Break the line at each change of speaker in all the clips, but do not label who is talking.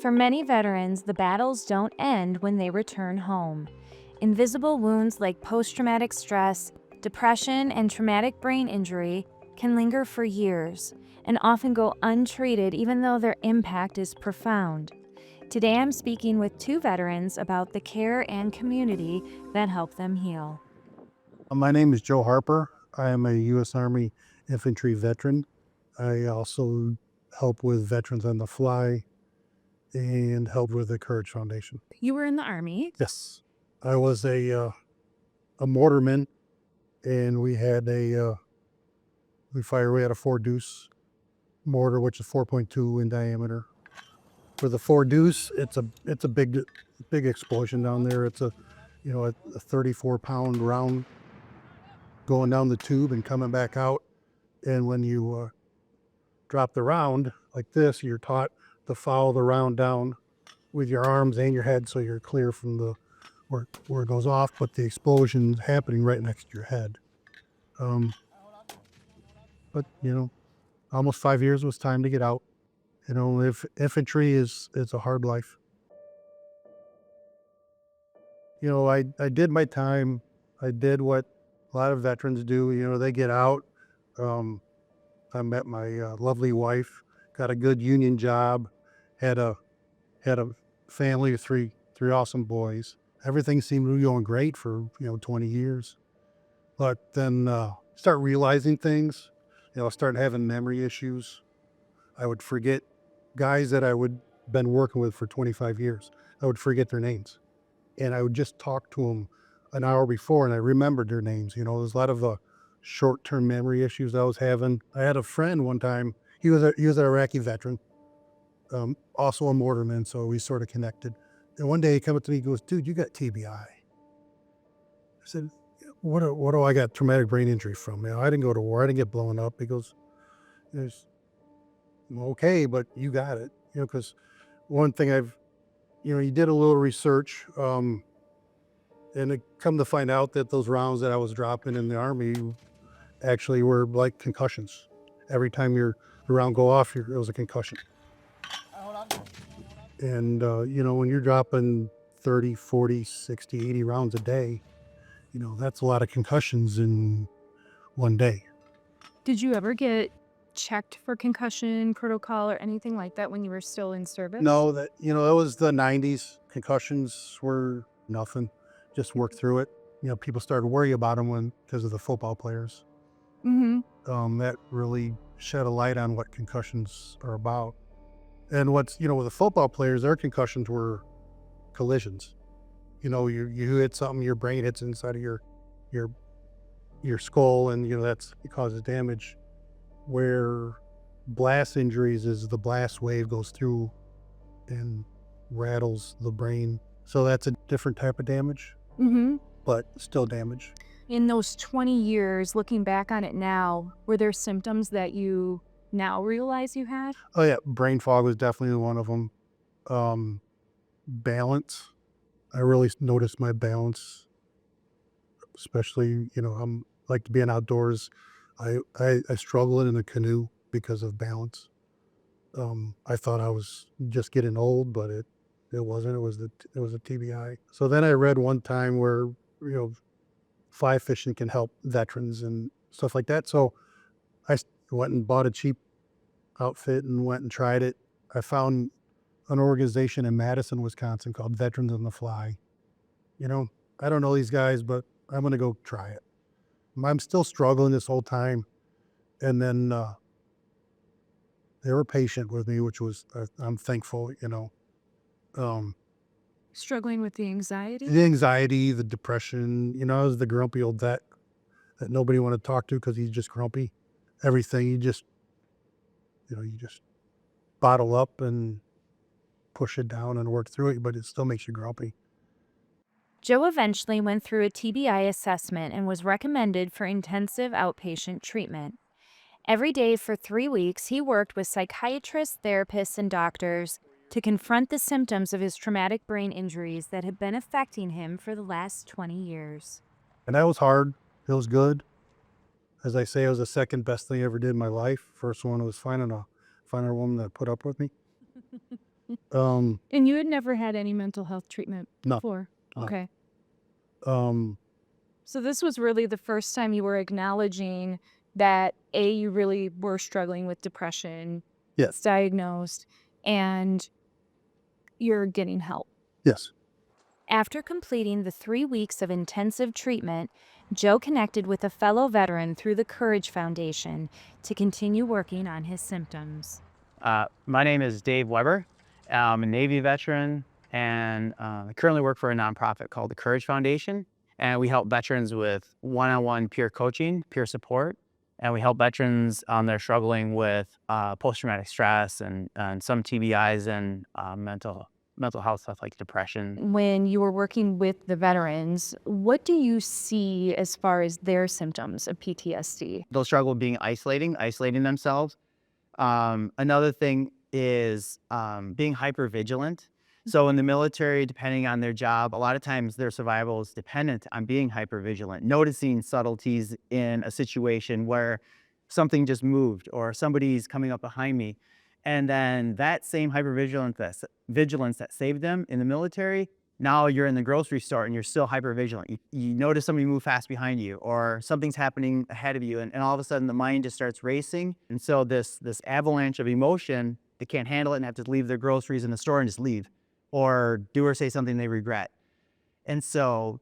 For many veterans, the battles don't end when they return home. Invisible wounds like post-traumatic stress, depression, and traumatic brain injury can linger for years and often go untreated even though their impact is profound. Today I'm speaking with two veterans about the care and community that help them heal.
My name is Joe Harper. I am a U.S. Army infantry veteran. I also help with Veterans on the Fly and help with the Courage Foundation.
You were in the Army.
Yes, I was a mortarman, and we had we had a 4 deuce mortar, which is 4.2 in diameter. For the 4 deuce, it's a big explosion down there. It's a 34-pound round going down the tube and coming back out. And when you drop the round like this, you're taught to follow the round down with your arms and your head so you're clear from the where it goes off, but the explosion's happening right next to your head. Um, but almost 5 years was time to get out. If infantry is a hard life. I did my time. I did what a lot of veterans do. They get out. Um, I met my lovely wife, got a good union job, had a had a family of three awesome boys. Everything seemed to be going great for 20 years. But then start realizing things. Start having memory issues. I would forget guys that I would been working with for 25 years. I would forget their names, and I would just talk to them an hour before, and I remembered their names. There's a lot of short-term memory issues I was having. I had a friend one time. He was an Iraqi veteran, also a mortarman, so we sort of connected. And one day he came up to me, he goes, "Dude, you got TBI." I said, "What do I got traumatic brain injury from? I didn't go to war. I didn't get blown up." He goes, "There's okay, but you got it." Because one thing he did a little research, and it come to find out that those rounds that I was dropping in the Army actually were like concussions. Every time the round go off, it was a concussion. And, when you're dropping 30, 40, 60, 80 rounds a day, that's a lot of concussions in one day.
Did you ever get checked for concussion protocol or anything like that when you were still in service?
No, it was the 90s. Concussions were nothing. Just work through it. People started worrying about them because of the football players.
Mm-hmm.
That really shed a light on what concussions are about. And with the football players, their concussions were collisions. You hit something, your brain hits inside of your skull, and it causes damage. Where blast injuries is the blast wave goes through and rattles the brain. So that's a different type of damage,
Mm-hmm.
but still damage.
In those 20 years, looking back on it now, were there symptoms that you now realize you had?
Oh yeah, brain fog was definitely one of them. Balance. I really noticed my balance, especially, I'm like to being outdoors. I struggle in a canoe because of balance. I thought I was just getting old, but it wasn't. It was a TBI. So then I read one time where, fly fishing can help veterans and stuff like that. So went and bought a cheap outfit and went and tried it. I found an organization in Madison, Wisconsin called Veterans on the Fly. I don't know these guys, but I'm going to go try it. I'm still struggling this whole time. And then they were patient with me, which was, I'm thankful. Um,
Struggling with the anxiety?
the anxiety, the depression, I was the grumpy old vet that nobody wanted to talk to because he's just grumpy. Everything, you just bottle up and push it down and work through it, but it still makes you grumpy.
Joe eventually went through a TBI assessment and was recommended for intensive outpatient treatment. Every day for 3 weeks, he worked with psychiatrists, therapists, and doctors to confront the symptoms of his traumatic brain injuries that had been affecting him for the last 20 years.
And that was hard. It was good. As I say, it was the second best thing I ever did in my life. First one was finding a woman that put up with me.
And you had never had any mental health treatment
No,
before?
no.
Okay.
Um,
So this was really the first time you were acknowledging that you really were struggling with depression.
yes,
It's diagnosed, and you're getting help.
yes.
After completing the 3 weeks of intensive treatment, Joe connected with a fellow veteran through the Courage Foundation to continue working on his symptoms.
My name is Dave Weber. I'm a Navy veteran, and I currently work for a nonprofit called the Courage Foundation. And we help veterans with one-on-one peer coaching, peer support. And we help veterans they're struggling with post-traumatic stress and some TBIs and mental health stuff like depression.
When you were working with the veterans, what do you see as far as their symptoms of PTSD?
They'll struggle with being isolating themselves. Another thing is being hyper vigilant. So in the military, depending on their job, a lot of times their survival is dependent on being hyper vigilant, noticing subtleties in a situation where something just moved or somebody's coming up behind me. And then that same vigilance that saved them in the military, now you're in the grocery store and you're still hyper vigilant. You notice somebody move fast behind you or something's happening ahead of you, and all of a sudden the mind just starts racing. And so this avalanche of emotion, they can't handle it and have to leave their groceries in the store and just leave or do or say something they regret. And so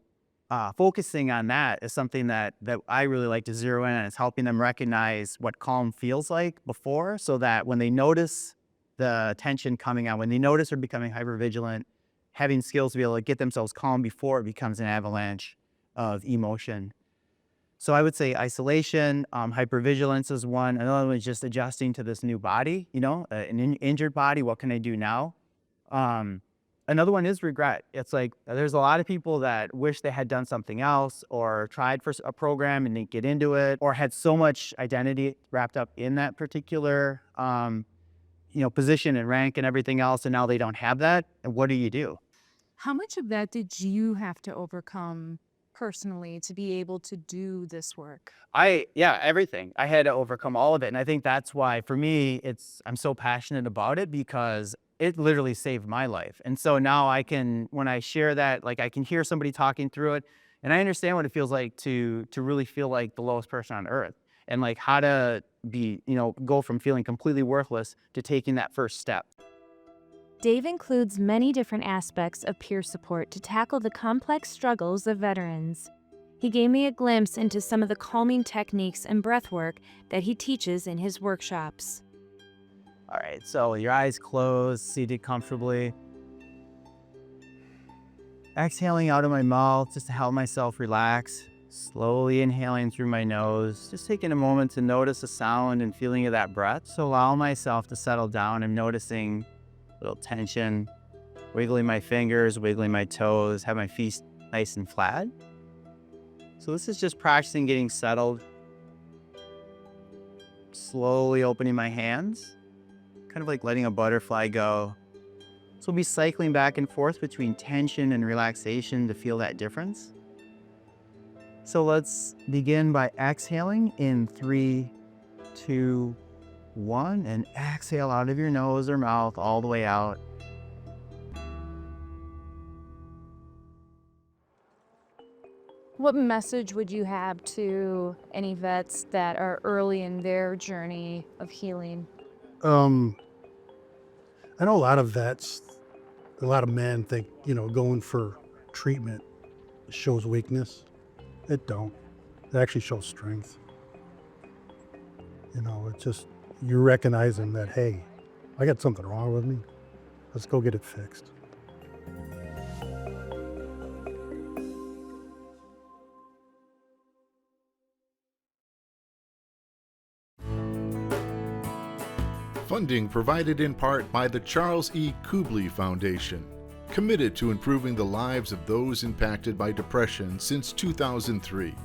focusing on that is something that I really like to zero in on. It's helping them recognize what calm feels like before, so that when they notice the tension coming on, when they notice they're becoming hypervigilant, having skills to be able to get themselves calm before it becomes an avalanche of emotion. So I would say isolation, hypervigilance is one. Another one is just adjusting to this new body, an injured body. What can I do now? Another one is regret. It's like there's a lot of people that wish they had done something else or tried for a program and didn't get into it, or had so much identity wrapped up in that particular position and rank and everything else, and now they don't have that. And what do you do?
How much of that did you have to overcome personally to be able to do this work?
Everything. I had to overcome all of it. And I think that's why for me, I'm so passionate about it, because it literally saved my life. And so now when I share that, like I can hear somebody talking through it, and I understand what it feels like to really feel like the lowest person on earth, and like how to go from feeling completely worthless to taking that first step.
Dave includes many different aspects of peer support to tackle the complex struggles of veterans. He gave me a glimpse into some of the calming techniques and breath work that he teaches in his workshops.
All right, so your eyes closed, seated comfortably. Exhaling out of my mouth just to help myself relax. Slowly inhaling through my nose, just taking a moment to notice the sound and feeling of that breath. So allow myself to settle down. I'm noticing a little tension, wiggling my fingers, wiggling my toes, have my feet nice and flat. So this is just practicing getting settled. Slowly opening my hands, kind of like letting a butterfly go. So we'll be cycling back and forth between tension and relaxation to feel that difference. So let's begin by exhaling in 3, 2, 1, and exhale out of your nose or mouth all the way out.
What message would you have to any vets that are early in their journey of healing?
I know a lot of vets, a lot of men think, going for treatment shows weakness. It don't. It actually shows strength. It's just you recognizing that, hey, I got something wrong with me. Let's go get it fixed.
Funding provided in part by the Charles E. Kubley Foundation, committed to improving the lives of those impacted by depression since 2003.